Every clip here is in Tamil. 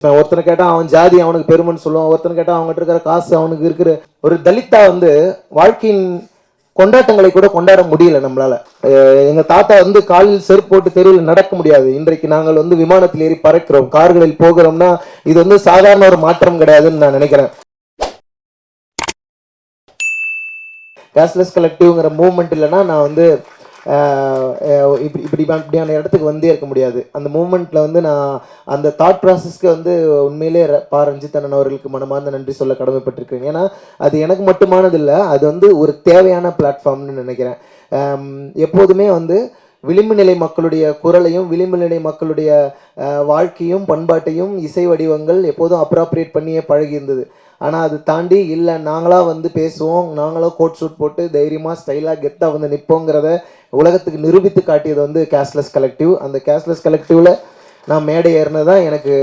ஒருத்தனை கேட்டா அவன் ஜாதி அவனுக்கு பெருமைன்னு சொல்லுவான், ஒருத்தனை கேட்டா அவங்ககிட்ட இருக்கிற காசு அவனுக்கு இருக்கிற. ஒரு தலித்தா வந்து வாழ்க்கையின் கொண்டாட்டங்களை கூட கொண்டாட முடியல நம்மளால. எங்க தாத்தா வந்து காலில் செருப்பு போட்டு தெருவில் நடக்க முடியாது. இன்றைக்கு நாங்கள் வந்து விமானத்தில் ஏறி பறக்கிறோம், கார்களில் போகிறோம்னா இது வந்து சாதாரண ஒரு மாற்றம் கிடையாதுன்னு நான் நினைக்கிறேன். கேஷ்லெஸ் கலெக்டிவ்ங்கிற மூவ்மெண்ட் இல்லைன்னா நான் வந்து இப்படியான இடத்துக்கு வந்தே இருக்க முடியாது. அந்த மூமெண்ட்டில் வந்து நான் அந்த தாட் ப்ராசஸ்க்கு வந்து உண்மையிலே ரஞ்சித் அண்ணன் அவர்களுக்கு மனமார்ந்த நன்றி சொல்ல கடமைப்பட்டிருக்கேன். ஏன்னா அது எனக்கு மட்டுமானது இல்லை, அது வந்து ஒரு தேவையான பிளாட்ஃபார்ம்னு நினைக்கிறேன். எப்போதுமே வந்து விளிம்பு நிலை மக்களுடைய குரலையும் விளிம்பு நிலை மக்களுடைய வாழ்க்கையும் பண்பாட்டையும் இசை வடிவங்கள் எப்போதும் அப்ராப்ரியேட் பண்ணியே பழகி இருந்தது. ஆனால் அது தாண்டி இல்லை நாங்களாக வந்து பேசுவோம், நாங்களாக கோட் ஷூட் போட்டு தைரியமாக ஸ்டைலாக கெத்தாக வந்து நிற்போங்கிறத உலகத்துக்கு நிரூபித்து காட்டியது வந்து கேஷ்லெஸ் கலெக்டிவ். அந்த கேஷ்லெஸ் கலெக்டிவில் நான் மேடை ஏறினதான் எனக்கு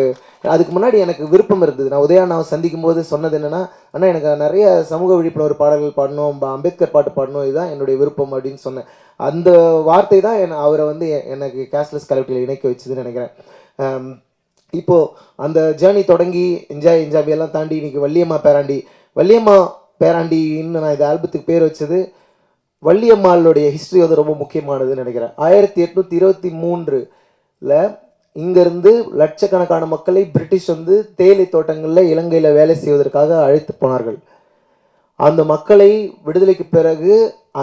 அதுக்கு முன்னாடி எனக்கு விருப்பம் இருந்தது. நான் உதயாண்ணாவை சந்திக்கும் போது சொன்னது என்னென்னா, ஆனால் எனக்கு நிறைய சமூக விழிப்புணர்வு பாடல்கள் பாடணும், அம்பேத்கர் பாட்டு பாடணும், இதுதான் என்னுடைய விருப்பம் அப்படின்னு சொன்னேன். அந்த வார்த்தை தான் அவரை வந்து எனக்கு கேஷ்லெஸ் கலெக்டிவில் இணைக்க வச்சுதுன்னு நினைக்கிறேன். இப்போது அந்த ஜேர்னி தொடங்கி என்ஜாபியெல்லாம் தாண்டி இன்றைக்கி வள்ளியம்மா பேராண்டின்னு நான் இந்த ஆல்பத்துக்கு பேர் வச்சது. வள்ளியம்மாளுடைய ஹிஸ்ட்ரி வந்து ரொம்ப முக்கியமானதுன்னு நினைக்கிறேன். 1823 இங்கேருந்து லட்சக்கணக்கான மக்களை பிரிட்டிஷ் வந்து தேயிலை தோட்டங்களில் இலங்கையில் வேலை செய்வதற்காக அழைத்து போனார்கள். அந்த மக்களை விடுதலைக்கு பிறகு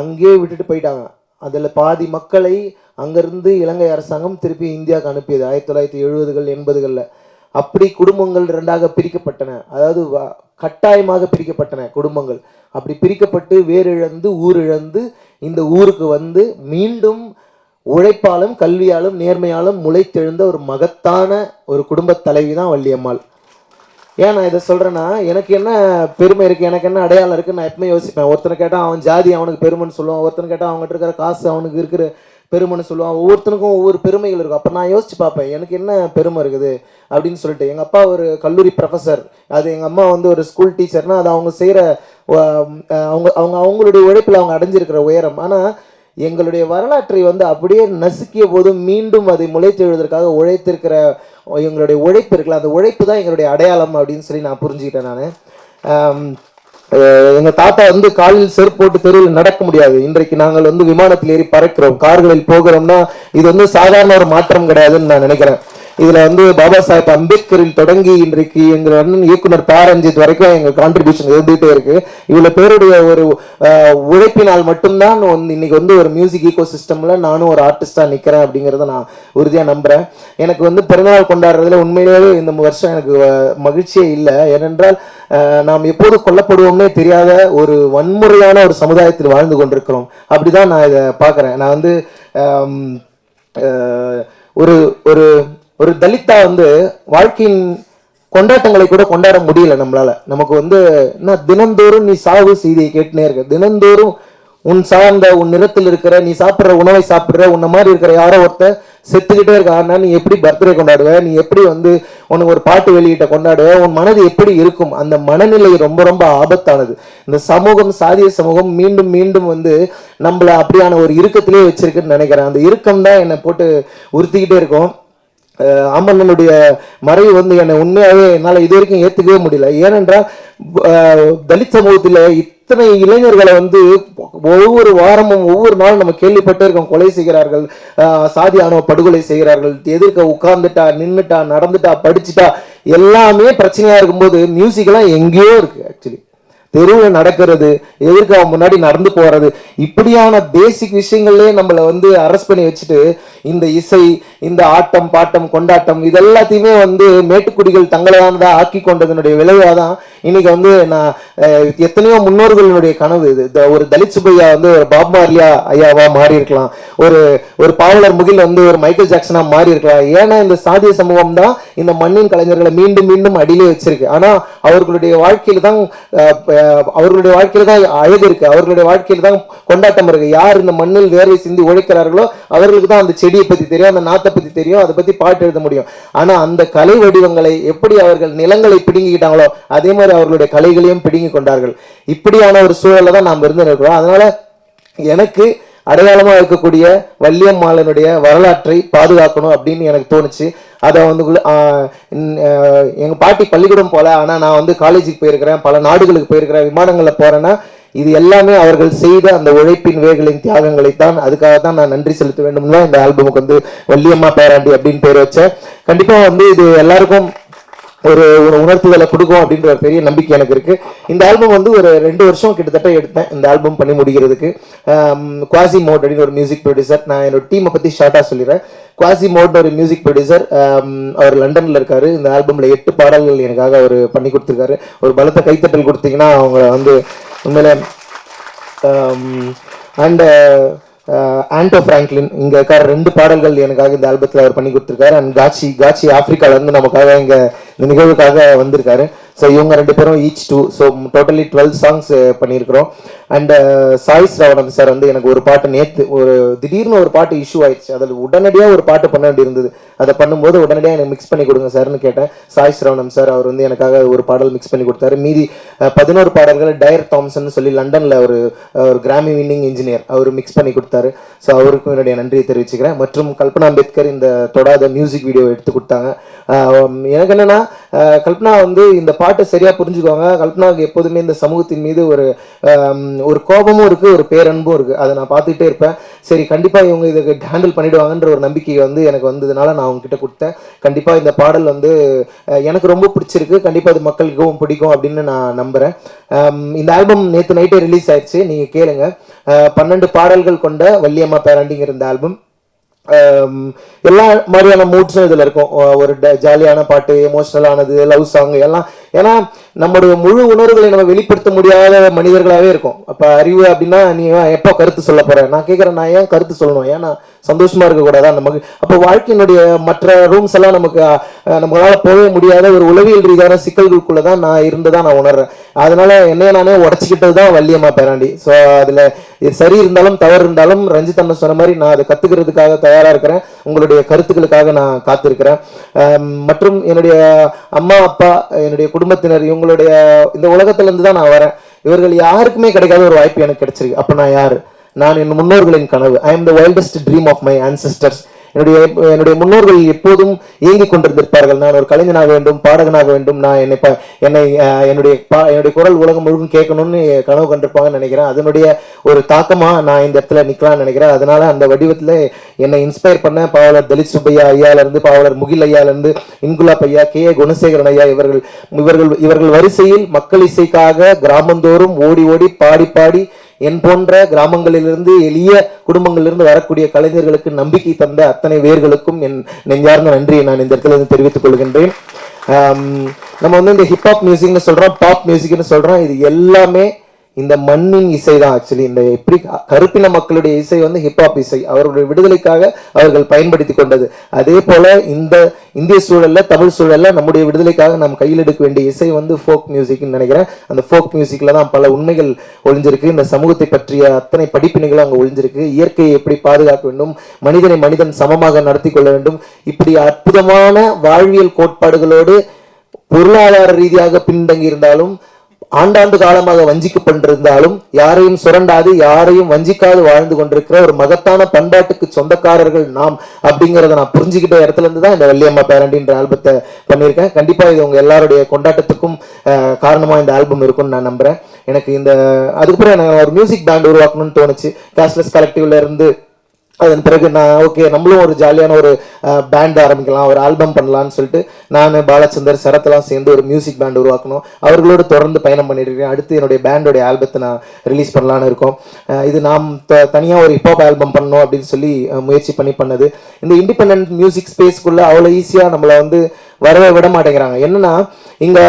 அங்கேயே விட்டுட்டு போயிட்டாங்க. அதில் பாதி மக்களை அங்கேருந்து இலங்கை அரசாங்கம் திருப்பி இந்தியாவுக்கு அனுப்பியது 1970கள் 80களில். அப்படி குடும்பங்கள் ரெண்டாக பிரிக்கப்பட்டன, அதாவது கட்டாயமாக பிரிக்கப்பட்டன குடும்பங்கள். அப்படி பிரிக்கப்பட்டு வேறிழந்து ஊரிழந்து இந்த ஊருக்கு வந்து மீண்டும் உழைப்பாலும் கல்வியாலும் நேர்மையாலும் முளைத்தெழுந்த ஒரு மகத்தான ஒரு குடும்ப தலைவி தான் வள்ளியம்மாள். ஏன் நான் இதை சொல்கிறேன்னா, எனக்கு என்ன பெருமை இருக்குது, எனக்கு என்ன அடையாளம் இருக்குன்னு நான் எப்பவுமே யோசிப்பேன். ஒருத்தனை கேட்டால் அவன் ஜாதி அவனுக்கு பெருமைன்னு சொல்லுவான், ஒருத்தனை கேட்டால் அவங்ககிட்ட இருக்கிற காசு அவனுக்கு இருக்கிற பெருமைன்னு சொல்லுவான். ஒவ்வொருத்தனுக்கும் ஒவ்வொரு பெருமைகள் இருக்கும். அப்போ நான் யோசிச்சு பார்ப்பேன் எனக்கு என்ன பெருமை இருக்குது அப்படின்னு சொல்லிட்டு. எங்கள் அப்பா ஒரு கல்லூரி ப்ரொஃபஸர், அது எங்கள் அம்மா வந்து ஒரு ஸ்கூல் டீச்சர்னால் அது அவங்க செய்கிற அவங்களுடைய உழைப்பில் அவங்க அடைஞ்சிருக்கிற உயரம். ஆனால் எங்களுடைய வரலாற்றை வந்து அப்படியே நசுக்கிய போதும் மீண்டும் அதை முளைத்தெழுவதற்காக உழைத்திருக்கிற எங்களுடைய உழைப்பு இருக்குல்ல, அந்த உழைப்பு தான் எங்களுடைய அடையாளம் அப்படின்னு சொல்லி நான் புரிஞ்சுக்கிட்டேன். நான் எங்கள் தாத்தா வந்து காலில் செருப்பு போட்டு தெருவில் நடக்க முடியாது. இன்றைக்கு நாங்கள் வந்து விமானத்தில் ஏறி பறக்கிறோம், கார்களில் போகிறோம்னா இது வந்து சாதாரண ஒரு மாற்றம் கிடையாதுன்னு நான் நினைக்கிறேன். இதுல வந்து பாபா சாஹேப் அம்பேத்கரில் தொடங்கி இன்றைக்கு எங்கள் அண்ணன் இயக்குனர் ரஞ்சித் வரைக்கும் எங்கள் கான்ட்ரிபியூஷன் இருந்துகிட்டே இருக்கு. இவ்வளவு பேருடைய ஒரு உழைப்பினால் மட்டும்தான் இன்னைக்கு வந்து ஒரு மியூசிக் ஈகோ சிஸ்டம்ல நானும் ஒரு ஆர்டிஸ்டா நிக்கிறேன் அப்படிங்கிறத நான் உறுதியா நம்புறேன். எனக்கு வந்து பிறந்தநாள் கொண்டாடுறதுல உண்மையிலேயே இந்த வருஷம் எனக்கு மகிழ்ச்சியே இல்லை. ஏனென்றால் நாம் எப்போது கொல்லப்படுவோம்னே தெரியாத ஒரு வன்முறையான ஒரு சமுதாயத்தில் வாழ்ந்து கொண்டிருக்கிறோம். அப்படிதான் நான் இதை பார்க்குறேன். நான் வந்து ஒரு ஒரு ஒரு தலித்தா வந்து வாழ்க்கையின் கொண்டாட்டங்களை கூட கொண்டாட முடியல நம்மளால. நமக்கு வந்து என்ன, தினந்தோறும் நீ சாவு செய்தியை கேட்டுனே இருக்க, தினந்தோறும் உன் சார்ந்த உன் நிறத்தில் இருக்கிற நீ சாப்பிட்ற உணவை சாப்பிட்ற உன்ன மாதிரி இருக்கிற யாரோ ஒருத்தர் செத்துக்கிட்டே இருக்க. ஆனால் நீ எப்படி பர்த்டே கொண்டாடுவ, நீ எப்படி வந்து உனக்கு ஒரு பாட்டு வெளியிட்ட கொண்டாடுவ, உன் மனது எப்படி இருக்கும்? அந்த மனநிலை ரொம்ப ரொம்ப ஆபத்தானது. இந்த சமூகம், சாதிய சமூகம் மீண்டும் மீண்டும் வந்து நம்மளை அப்படியான ஒரு இறுக்கத்திலே வச்சிருக்குன்னு நினைக்கிறேன். அந்த இறுக்கம் தான் என்னை போட்டு உறுத்திக்கிட்டே இருக்கும். அம்மனுடைய மறைவு வந்து என்னை உண்மையாகவே என்னால் இது வரைக்கும் ஏற்றுக்கவே முடியல. ஏனென்றால் தலித் சமூகத்தில் இத்தனை இளைஞர்களை வந்து ஒவ்வொரு வாரமும் ஒவ்வொரு நாளும் நம்ம கேள்விப்பட்டே இருக்கோம். கொலை செய்கிறார்கள், சாதி ஆணவ படுகொலை செய்கிறார்கள், எதிர்க்க உட்கார்ந்துட்டா நின்றுட்டா நடந்துட்டா படிச்சுட்டா எல்லாமே பிரச்சனையா இருக்கும்போது மியூசிக்லாம் எங்கேயோ இருக்கு. ஆக்சுவலி தெருவில் நடக்கிறது, எதிர்க்க அவன் முன்னாடி நடந்து போறது, இப்படியான பேசிக் விஷயங்கள்லேயே நம்மளை வந்து அரெஸ்ட் பண்ணி வச்சுட்டு இந்த இசை, இந்த ஆட்டம் பாட்டம் கொண்டாட்டம் இதெல்லாத்தையுமே வந்து மேட்டுக்குடிகள் தங்களானதா ஆக்கி கொண்டதனுடைய விளைவாக தான் இன்னைக்கு வந்து நான் எத்தனையோ முன்னோர்களுடைய கனவு இது. ஒரு தலித் சுப்பையா வந்து ஒரு பாப் மார்லியா ஐயாவா மாறி இருக்கலாம், ஒரு பாவலர் முகில் வந்து ஒரு மைக்கேல் ஜாக்சனா மாறி இருக்கலாம். ஏன்னா இந்த சாதிய சமூகம் தான் இந்த மண்ணின் கலைஞர்களை மீண்டும் மீண்டும் அடியிலே வச்சிருக்கு. ஆனா அவர்களுடைய வாழ்க்கையில தான் அழகு இருக்கு, அவர்களுடைய வாழ்க்கையில தான் கொண்டாட்டம் இருக்கு. யார் இந்த மண்ணில் வேர்வை சிந்தி உழைக்கிறார்களோ அவர்களுக்கு தான் அந்த செடியை பத்தி தெரியும், அந்த நாத்தை பத்தி தெரியும், அதை பத்தி பாட்டு எழுத முடியும். ஆனா அந்த கலை வடிவங்களை எப்படி அவர்கள் நிலங்களை பிடுங்கிக்கிட்டாங்களோ அதே மாதிரி அவர்களுடைய கலைகளையும் பிடுங்கி கொண்டார்கள். இப்படியான ஒரு சூழல்ல தான் நாம் இருந்து இருக்கிறோம். அதனால எனக்கு அடையாளமா இருக்கக்கூடிய வள்ளியம்மாளனுடைய வரலாற்றை பாதுகாக்கணும் அப்படின்னு எனக்கு தோணுச்சு. அதை வந்து எங்கள் பாட்டி பள்ளிக்கூடம் போல, ஆனால் நான் வந்து காலேஜுக்கு போயிருக்கிறேன், பல நாடுகளுக்கு போயிருக்கிறேன், விமானங்களில் போகிறேன்னா இது எல்லாமே அவர்கள் செய்த அந்த உழைப்பின் வேர்களின் தியாகங்களைத்தான். அதுக்காக தான் நான் நன்றி செலுத்த வேண்டும் தான் இந்த ஆல்பமுக்கு வந்து வள்ளியம்மா பேராண்டி அப்படின்னு பேர் வச்சேன். கண்டிப்பாக வந்து இது எல்லாருக்கும் ஒரு உணர்த்துதலை கொடுக்கும் அப்படின்ற ஒரு பெரிய நம்பிக்கை எனக்கு இருக்கு. இந்த ஆல்பம் வந்து ஒரு 2 வருஷம் கிட்டத்தட்ட எடுத்தேன் இந்த ஆல்பம் பண்ணி முடிக்கிறதுக்கு. குவாசி மோட் அப்படின்னு ஒரு மியூசிக் ப்ரொடியூசர், நான் என்னோட டீமை பற்றி ஷார்ட்டாக சொல்லிடுறேன். குவாசி மோட்னு ஒரு மியூசிக் ப்ரொடியூசர், அவர் லண்டனில் இருக்காரு. இந்த ஆல்பமில் 8 பாடல்கள் எனக்காக அவர் பண்ணி கொடுத்துருக்காரு. ஒரு பலத்த கைத்தட்டல் கொடுத்தீங்கன்னா அவங்க வந்து உண்மையில அண்ட் ஆண்டோ பிராங்க்லின் இங்கே இருக்கார். 2 பாடல்கள் எனக்காக இந்த ஆல்பத்தில் அவர் பண்ணி கொடுத்துருக்காரு. அண்ட் காட்சி ஆப்பிரிக்காவிலேருந்து நமக்காக இங்கே இந்த நிகழ்வுக்காக வந்திருக்காரு. ஸோ இவங்க 2 பேரும் ஈச் 2, ஸோ டோட்டலி 12 சாங்ஸ் பண்ணியிருக்கிறோம். அண்ட் சாய் ஸ்ரவணன் சார் வந்து எனக்கு ஒரு பாட்டு நேற்று திடீர்னு ஒரு பாட்டு இஷ்யூ ஆயிடுச்சு, அதில் உடனடியாக ஒரு பாட்டு பண்ண வேண்டி இருந்தது. அதை பண்ணும்போது உடனடியாக எனக்கு மிக்ஸ் பண்ணி கொடுங்க சார்னு கேட்டேன். சாய் ஸ்ரவணன் சார் அவர் வந்து எனக்காக ஒரு பாடல் மிக்ஸ் பண்ணி கொடுத்தாரு. மீதி 11 பாடல்கள் டயர் தாம்சன் சொல்லி லண்டனில் ஒரு கிராமி வின்னிங் இன்ஜினியர் அவர் மிக்ஸ் பண்ணி கொடுத்தாரு. ஸோ அவருக்கும் என்னுடைய நன்றியை தெரிவிச்சுக்கிறேன். மற்றும் கல்பனா அம்பேத்கர் இந்த தொடாத மியூசிக் வீடியோ எடுத்து கொடுத்தாங்க. எனக்கு என்னன்னா கல்பனா வந்து இந்த பாட்டை சரியா புரிஞ்சுக்குவாங்க. கல்பனாவுக்கு எப்போதுமே இந்த சமூகத்தின் மீது ஒரு கோபமும் இருக்கு, ஒரு பேரன்பும் இருக்கு. அதை நான் பார்த்துக்கிட்டே இருப்பேன். சரி கண்டிப்பா இவங்க இதுக்கு ஹேண்டில் பண்ணிடுவாங்கன்ற ஒரு நம்பிக்கை வந்து எனக்கு வந்ததுனால நான் அவங்க கிட்ட கொடுத்தேன். கண்டிப்பா இந்த பாடல் வந்து எனக்கு ரொம்ப பிடிச்சிருக்கு, கண்டிப்பா அது மக்களுக்கும் பிடிக்கும் அப்படின்னு நான் நம்புறேன். இந்த ஆல்பம் நேற்று நைட்டே ரிலீஸ் ஆயிடுச்சு, நீங்க கேளுங்க. 12 பாடல்கள் கொண்ட வள்ளியம்மா பேராண்டிங்கிற இந்த ஆல்பம் எல்லா மாதிரியான மூட்ஸும் இதில் இருக்கும். ஒரு ஜாலியான பாட்டு, எமோஷனலானது, லவ் சாங் எல்லாம். ஏன்னா நம்முடைய முழு உணர்வுகளை நம்ம வெளிப்படுத்த முடியாத மனிதர்களாகவே இருக்கும். அப்போ அறிவு அப்படின்னா நீ எப்போ கருத்து சொல்ல போற, நான் கேட்குறேன், நான் ஏன் கருத்து சொல்லணும், ஏன்னா சந்தோஷமா இருக்கக்கூடாதா நமக்கு? அப்போ வாழ்க்கையினுடைய மற்ற ரூம்ஸ் எல்லாம் நம்மளால போகவே முடியாத ஒரு உளவியல் ரீதியான சிக்கல்களுக்குள்ள தான் நான் இருந்ததா நான் உணர்றேன். அதனால என்னைய நானே உடச்சிக்கிட்டது தான் வள்ளியம்மா பேராண்டி. ஸோ அதில் இது சரி இருந்தாலும் தவறு இருந்தாலும் ரஞ்சித் அண்ணன் சொன்ன மாதிரி நான் அதை கத்துக்கிறதுக்காக தயாரா இருக்கிறேன். உங்களுடைய கருத்துக்களுக்காக நான் காத்திருக்கிறேன். மற்றும் என்னுடைய அம்மா அப்பா, என்னுடைய குடும்பத்தினர், இவங்களுடைய இந்த உலகத்துல இருந்து தான் நான் வரேன். இவர்கள் யாருக்குமே கிடைக்காத ஒரு வாய்ப்பு எனக்கு கிடைச்சிருக்கு. அப்ப நான் யாரு? நான் என் முன்னோர்களின் கனவு. I am the wildest dream of my ancestors. என்னுடைய முன்னோர்கள் எப்போதும் இயங்கிக் கொண்டிருந்திருப்பார்கள். நான் ஒரு கலைஞனாக வேண்டும், பாடகனாக வேண்டும், நான் என்னுடைய குரல் உலகம் முழுவதும் கேட்கணும்னு கனவு கண்டிருப்பாங்கன்னு நினைக்கிறேன். அதனுடைய ஒரு தாக்கமா நான் இந்த இடத்துல நிக்கலாம்னு நினைக்கிறேன். அதனால அந்த வடிவத்துல என்னை இன்ஸ்பயர் பண்ண பாவலர் தலித் சுப்பையா ஐயால இருந்து, பாவலர் முகில் ஐயால இருந்து, இன்குலாப் ஐயா, கே குணசேகரன் ஐயா, இவர்கள் வரிசையில் மக்கள் இசைக்காக கிராமந்தோறும் ஓடி ஓடி பாடி பாடி என் போன்ற கிராமங்களிலிருந்து, எளிய குடும்பங்களிலிருந்து வரக்கூடிய கலைஞர்களுக்கு நம்பிக்கை தந்த அத்தனை வேர்களுக்கும் என் நெஞ்சார்ந்த நன்றியை நான் இந்த இடத்துல இருந்து தெரிவித்துக் கொள்கின்றேன். நம்ம வந்து இந்த ஹிப்ஹாப் மியூசிக்னு சொல்றோம், பாப் மியூசிக்னு சொல்றோம், இது எல்லாமே இந்த மண்ணின் இசை தான். ஆக்சுவலி இந்த எப்படி கருப்பின மக்களுடைய இசை வந்து ஹிப்ஹாப் இசை, அவர்களுடைய விடுதலைக்காக அவர்கள் பயன்படுத்தி கொண்டது. அதே போல இந்த இந்திய சூழல்ல, தமிழ் சூழல்ல நம்முடைய விடுதலைக்காக நாம் கையில் எடுக்க வேண்டிய இசை வந்து ஃபோக் மியூசிக்னு நினைக்கிறேன். அந்த ஃபோக் மியூசிக்ல தான் பல உண்மைகள் ஒளிஞ்சிருக்கு. இந்த சமூகத்தை பற்றிய அத்தனை படிப்பினைகளும் அங்கே ஒளிஞ்சிருக்கு. இயற்கையை எப்படி பாதுகாக்க வேண்டும், மனிதனை மனிதன் சமமாக நடத்தி கொள்ள வேண்டும், இப்படி அற்புதமான வாழ்வியல் கோட்பாடுகளோடு பொருளாதார ரீதியாக பின்தங்கி இருந்தாலும், ஆண்டாண்டு காலமாக வஞ்சிக்கப்பட்டிருந்தாலும், யாரையும் சுரண்டாது யாரையும் வஞ்சிக்காது வாழ்ந்து கொண்டிருக்கிற ஒரு மகத்தான பண்பாட்டுக்கு சொந்தக்காரர்கள் நாம் அப்படிங்கிறத நான் புரிஞ்சுக்கிட்ட இடத்துல இருந்து தான் இந்த வள்ளியம்மா பேரண்டின்ற ஆல்பத்தை பண்ணியிருக்கேன். கண்டிப்பா இது உங்க எல்லாருடைய கொண்டாட்டத்துக்கும் காரணமா இந்த ஆல்பம் இருக்கும்னு நான் நம்புறேன். எனக்கு அதுக்கப்புறம் எனக்கு ஒரு மியூசிக் பேண்ட் உருவாக்கணும்னு தோணுச்சு. கேஷ்லெஸ் கலெக்டிவ்ல இருந்து அதன் பிறகு நான் நம்மளும் ஒரு ஜாலியான ஒரு பேண்ட் ஆரம்பிக்கலாம், ஒரு ஆல்பம் பண்ணலான்னு சொல்லிட்டு நான், பாலச்சந்தர், சரத்லாம் சேர்ந்து ஒரு மியூசிக் பேண்ட் உருவாக்கணும். அவர்களோடு தொடர்ந்து பயணம் பண்ணிட்டு இருக்கேன். அடுத்து என்னுடைய பேண்டோடைய ஆல்பத்தை நான் ரிலீஸ் பண்ணலான்னு இருக்கோம். இது நாம் தனியாக ஒரு ஹிப்ஹாப் ஆல்பம் பண்ணணும் அப்படின்னு சொல்லி முயற்சி பண்ணது. இந்த இண்டிபெண்ட் மியூசிக் ஸ்பேஸ்க்குள்ள அவ்வளோ ஈஸியாக நம்மளை வந்து வரவே விட மாட்டேங்கிறாங்க. என்னன்னா இங்க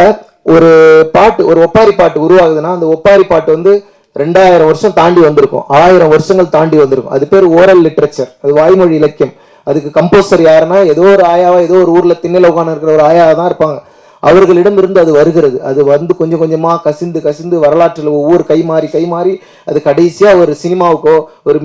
ஒரு ஒப்பாரி பாட்டு உருவாகுதுன்னா அந்த ஒப்பாரி பாட்டு வந்து 2000 வருஷம் தாண்டி வந்திருக்கும், 1000 வருஷங்கள் தாண்டி வந்திருக்கும். அது பேர் ஓரல் லிட்ரேச்சர், அது வாய்மொழி இலக்கியம். அதுக்கு கம்போசர் யாருன்னா ஏதோ ஒரு ஆயாவா, ஏதோ ஒரு ஊர்ல திண்ணையில உட்கார்ந்து இருக்கிற ஒரு ஆயாவா தான் இருப்பாங்க. அவர்களிடம் இருந்து அது வருகிறது. அது வந்து கொஞ்சம் கொஞ்சமா கசிந்து வரலாற்றில் ஒவ்வொரு கை மாறி அது கடைசியா ஒரு சினிமாவுக்கோ ஒரு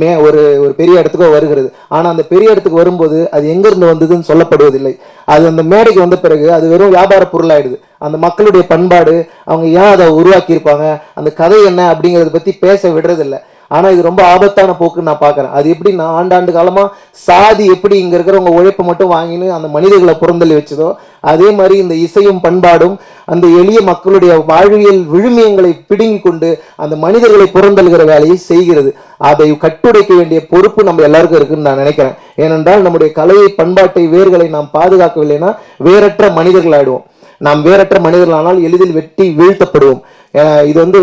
பெரிய இடத்துக்கோ வருகிறது. ஆனா அந்த பெரிய இடத்துக்கு வரும்போது அது எங்க இருந்து வந்ததுன்னு சொல்லப்படுவதில்லை. அது அந்த மேடைக்கு வந்த பிறகு அது வெறும் வியாபார பொருளாயிடுது. அந்த மக்களுடைய பண்பாடு, அவங்க ஏன் அதை உருவாக்கி இருப்பாங்க, அந்த கதை என்ன அப்படிங்கறத பத்தி பேச விடுறதில்லை. ஆனால் இது ரொம்ப ஆபத்தான போக்குன்னு நான் பார்க்குறேன். அது எப்படி நான் ஆண்டாண்டு காலமாக சாதி எப்படி இங்கே இருக்கிறவங்க உழைப்பை மட்டும் வாங்கின்னு அந்த மனிதர்களை புறந்தள்ளி வச்சதோ, அதே மாதிரி இந்த இசையும் பண்பாடும் அந்த எளிய மக்களுடைய வாழ்வியல் விழுமியங்களை பிடுங்கி கொண்டு அந்த மனிதர்களை புறந்தள்ளுகிற வேலையை செய்கிறது. அதை கட்டுடைக்க வேண்டிய பொறுப்பு நம்ம எல்லாருக்கும் இருக்குன்னு நான் நினைக்கிறேன். ஏனென்றால் நம்முடைய கலையை, பண்பாட்டை, வேர்களை நாம் பாதுகாக்கவில்லைன்னா வேறற்ற மனிதர்கள் ஆயிடுவோம். நாம் வேறற்ற மனிதர்களானால் எளிதில் வெட்டி வீழ்த்தப்படுவோம். இது வந்து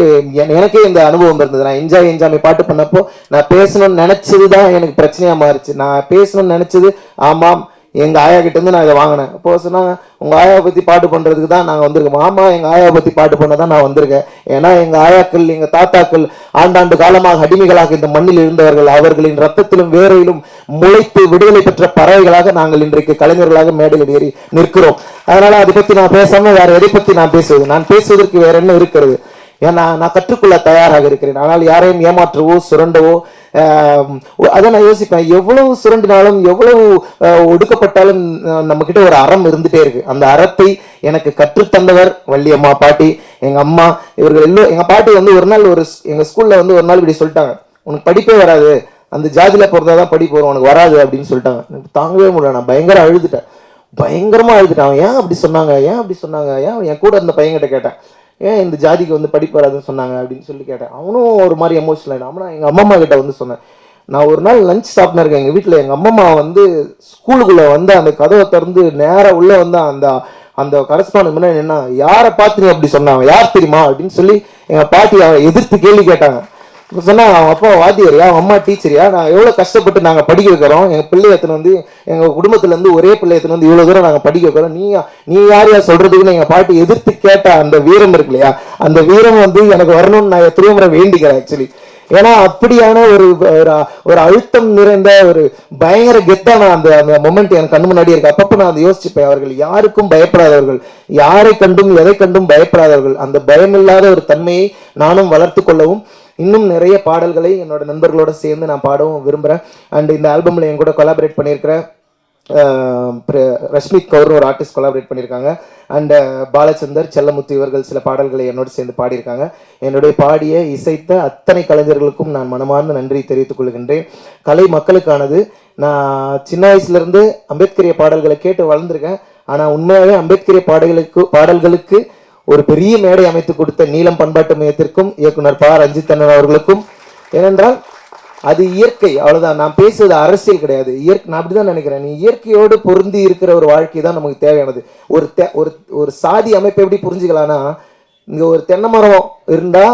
எனக்கே இந்த அனுபவம் இருந்தது. நான் என்ஜாய் பாட்டு பண்ணப்போ நான் பேசணும்னு நினைச்சது தான் எனக்கு பிரச்சனையா மாறிச்சு. நான் பேசணும்னு நினைச்சது, ஆமாம் எங்கள் ஆயா கிட்ட இருந்து நான் இதை வாங்கினேன். அப்போ சொன்னாங்க, உங்கள் ஆயாவை பற்றி பாட்டு பண்ணுறதுக்கு தான் நாங்கள் வந்திருக்கோம். ஆமாம், எங்கள் ஆயாவை பற்றி பாட்டு பண்ண தான் நான் வந்திருக்கேன். ஏன்னா எங்கள் ஆயாக்கள், எங்கள் தாத்தாக்கள் ஆண்டாண்டு காலமாக அடிமைகளாக இந்த மண்ணில் இருந்தவர்கள். அவர்களின் ரத்தத்திலும் வேரையிலும் முளைத்து விடுதலை பெற்ற பறவைகளாக நாங்கள் இன்றைக்கு கலைஞர்களாக மேடையில் ஏறி நிற்கிறோம். அதனால அதை பற்றி நான் பேசாம வேற எதை பற்றி நான் பேசுவது? நான் பேசுவதற்கு வேற என்ன இருக்கிறது? ஏன்னா நான் கற்றுக்கொள்ள தயாராக இருக்கிறேன். ஆனால் யாரையும் ஏமாற்றவோ சுரண்டவோ அதை நான் யோசிப்பேன். எவ்வளவு சுரண்டினாலும் எவ்வளவு ஒடுக்கப்பட்டாலும் நம்ம கிட்ட ஒரு அறம் இருந்துட்டே இருக்கு. அந்த அறத்தை எனக்கு கற்றுத்தந்தவர் வள்ளியம்மா, பாட்டி, எங்க அம்மா, இவர்கள் எல்லோரும். எங்க பாட்டி வந்து ஒரு நாள் எங்க ஸ்கூல்ல வந்து ஒரு நாள் இப்படி சொல்லிட்டாங்க, உனக்கு படிப்பே வராது, அந்த ஜாதியில பிறந்தாதான் படிப்பு வரும், உனக்கு வராது அப்படின்னு சொல்லிட்டாங்க. எனக்கு தாங்கவே முடியல. நான் பயங்கரமா அழுதுட்டேன். ஏன் அப்படி சொன்னாங்க, ஏன் என் கூட இருந்த பையன்கிட்ட கேட்டேன், ஏன் இந்த ஜாதிக்கு வந்து படிப்பு வராதுன்னு சொன்னாங்க அப்படின்னு சொல்லி கேட்டேன். அவனும் ஒரு மாதிரி எமோஷனல் ஆகிடும். ஆனால் எங்கள் அம்மா கிட்ட வந்து சொன்னேன், நான் ஒரு நாள் லஞ்ச் சாப்பிட்டு இருக்கேன் எங்கள் வீட்டில். எங்கள் அம்மா வந்து ஸ்கூலுக்குள்ளே வந்து அந்த கதவை திறந்து நேராக உள்ளே வந்து அந்த கரஸ்பாண்ட் முன்னாடி என்ன, யாரை பார்த்து நீ அப்படி சொன்னாங்க, யார் தெரியுமா அப்படின்னு சொல்லி எங்கள் பாட்டி அவன் எதிர்த்து கேள்வி கேட்டாங்க. சொன்னா, அவன் அப்பா வாத்தியாரியா, அவன் அம்மா டீச்சரியா, நான் எவ்வளோ கஷ்டப்பட்டு நாங்கள் படிக்க வைக்கிறோம், எங்கள் பிள்ளை எத்தனை வந்து எங்கள் குடும்பத்துலேருந்து ஒரே பிள்ளை எத்தனை வந்து இவ்வளோ தூரம் நாங்கள் படிக்க வைக்கிறோம், நீ யாரையா சொல்கிறதுக்குன்னு எங்கள் பாட்டி எதிர்த்து கேட்ட அந்த வீரம் இருக்கு இல்லையா, அந்த வீரம் வந்து எனக்கு வரணும்னு நான் எத்தனையோ முறை வேண்டிக்கிறேன் ஆக்சுவலி. ஏன்னா அப்படியான ஒரு அழுத்தம் நிறைந்த ஒரு பயங்கர கெத்தான அந்த மொமெண்ட் எனக்கு கண்ணு முன்னாடி இருக்கு. அப்பப்போ நான் அதை யோசிச்சுப்பேன். அவர்கள் யாருக்கும் பயப்படாதவர்கள், யாரை கண்டும் எதை கண்டும் பயப்படாதவர்கள். அந்த பயமில்லாத ஒரு தன்மையை நானும் வளர்த்து கொள்ளவும் இன்னும் நிறைய பாடல்களை என்னோட நண்பர்களோட சேர்ந்து நான் பாடவும் விரும்புகிறேன். அண்ட் இந்த ஆல்பமில் என் கூட கொலாபரேட் பண்ணியிருக்கிற ரஷ்மித் கவுர் ஒரு ஆர்டிஸ்ட் கொலாபரேட் பண்ணியிருக்காங்க. அண்ட் பாலச்சந்தர், செல்லமுத்து இவர்கள் சில பாடல்களை என்னோடு சேர்ந்து பாடியிருக்காங்க. என்னுடைய பாடிய இசைத்த அத்தனை கலைஞர்களுக்கும் நான் மனமார்ந்த நன்றி தெரிவித்துக் கொள்கின்றேன். கலை மக்களுக்கானது. நான் சின்ன வயசுலேருந்து அம்பேத்கரிய பாடல்களை கேட்டு வளர்ந்துருக்கேன். ஆனால் உண்மையாகவே அம்பேத்கரிய பாடல்களுக்கு ஒரு பெரிய மேடை அமைத்து கொடுத்த நீலம் பண்பாட்டு மையத்திற்கும் இயக்குனர் ப. ரஞ்சித் அண்ணன் அவர்களுக்கும். ஏனென்றால் அது இயற்கை, அவ்வளவுதான். நான் பேசுவது அரசியல் கிடையாது, இயற்கை. நான் அப்படிதான் நினைக்கிறேன். நீ இயற்கையோடு பொருந்தி இருக்கிற ஒரு வாழ்க்கை தான் நமக்கு தேவையானது. ஒரு சாதி அமைப்பை எப்படி புரிஞ்சுக்கலாம்னா, இங்க ஒரு தென்னை மரம் இருந்தா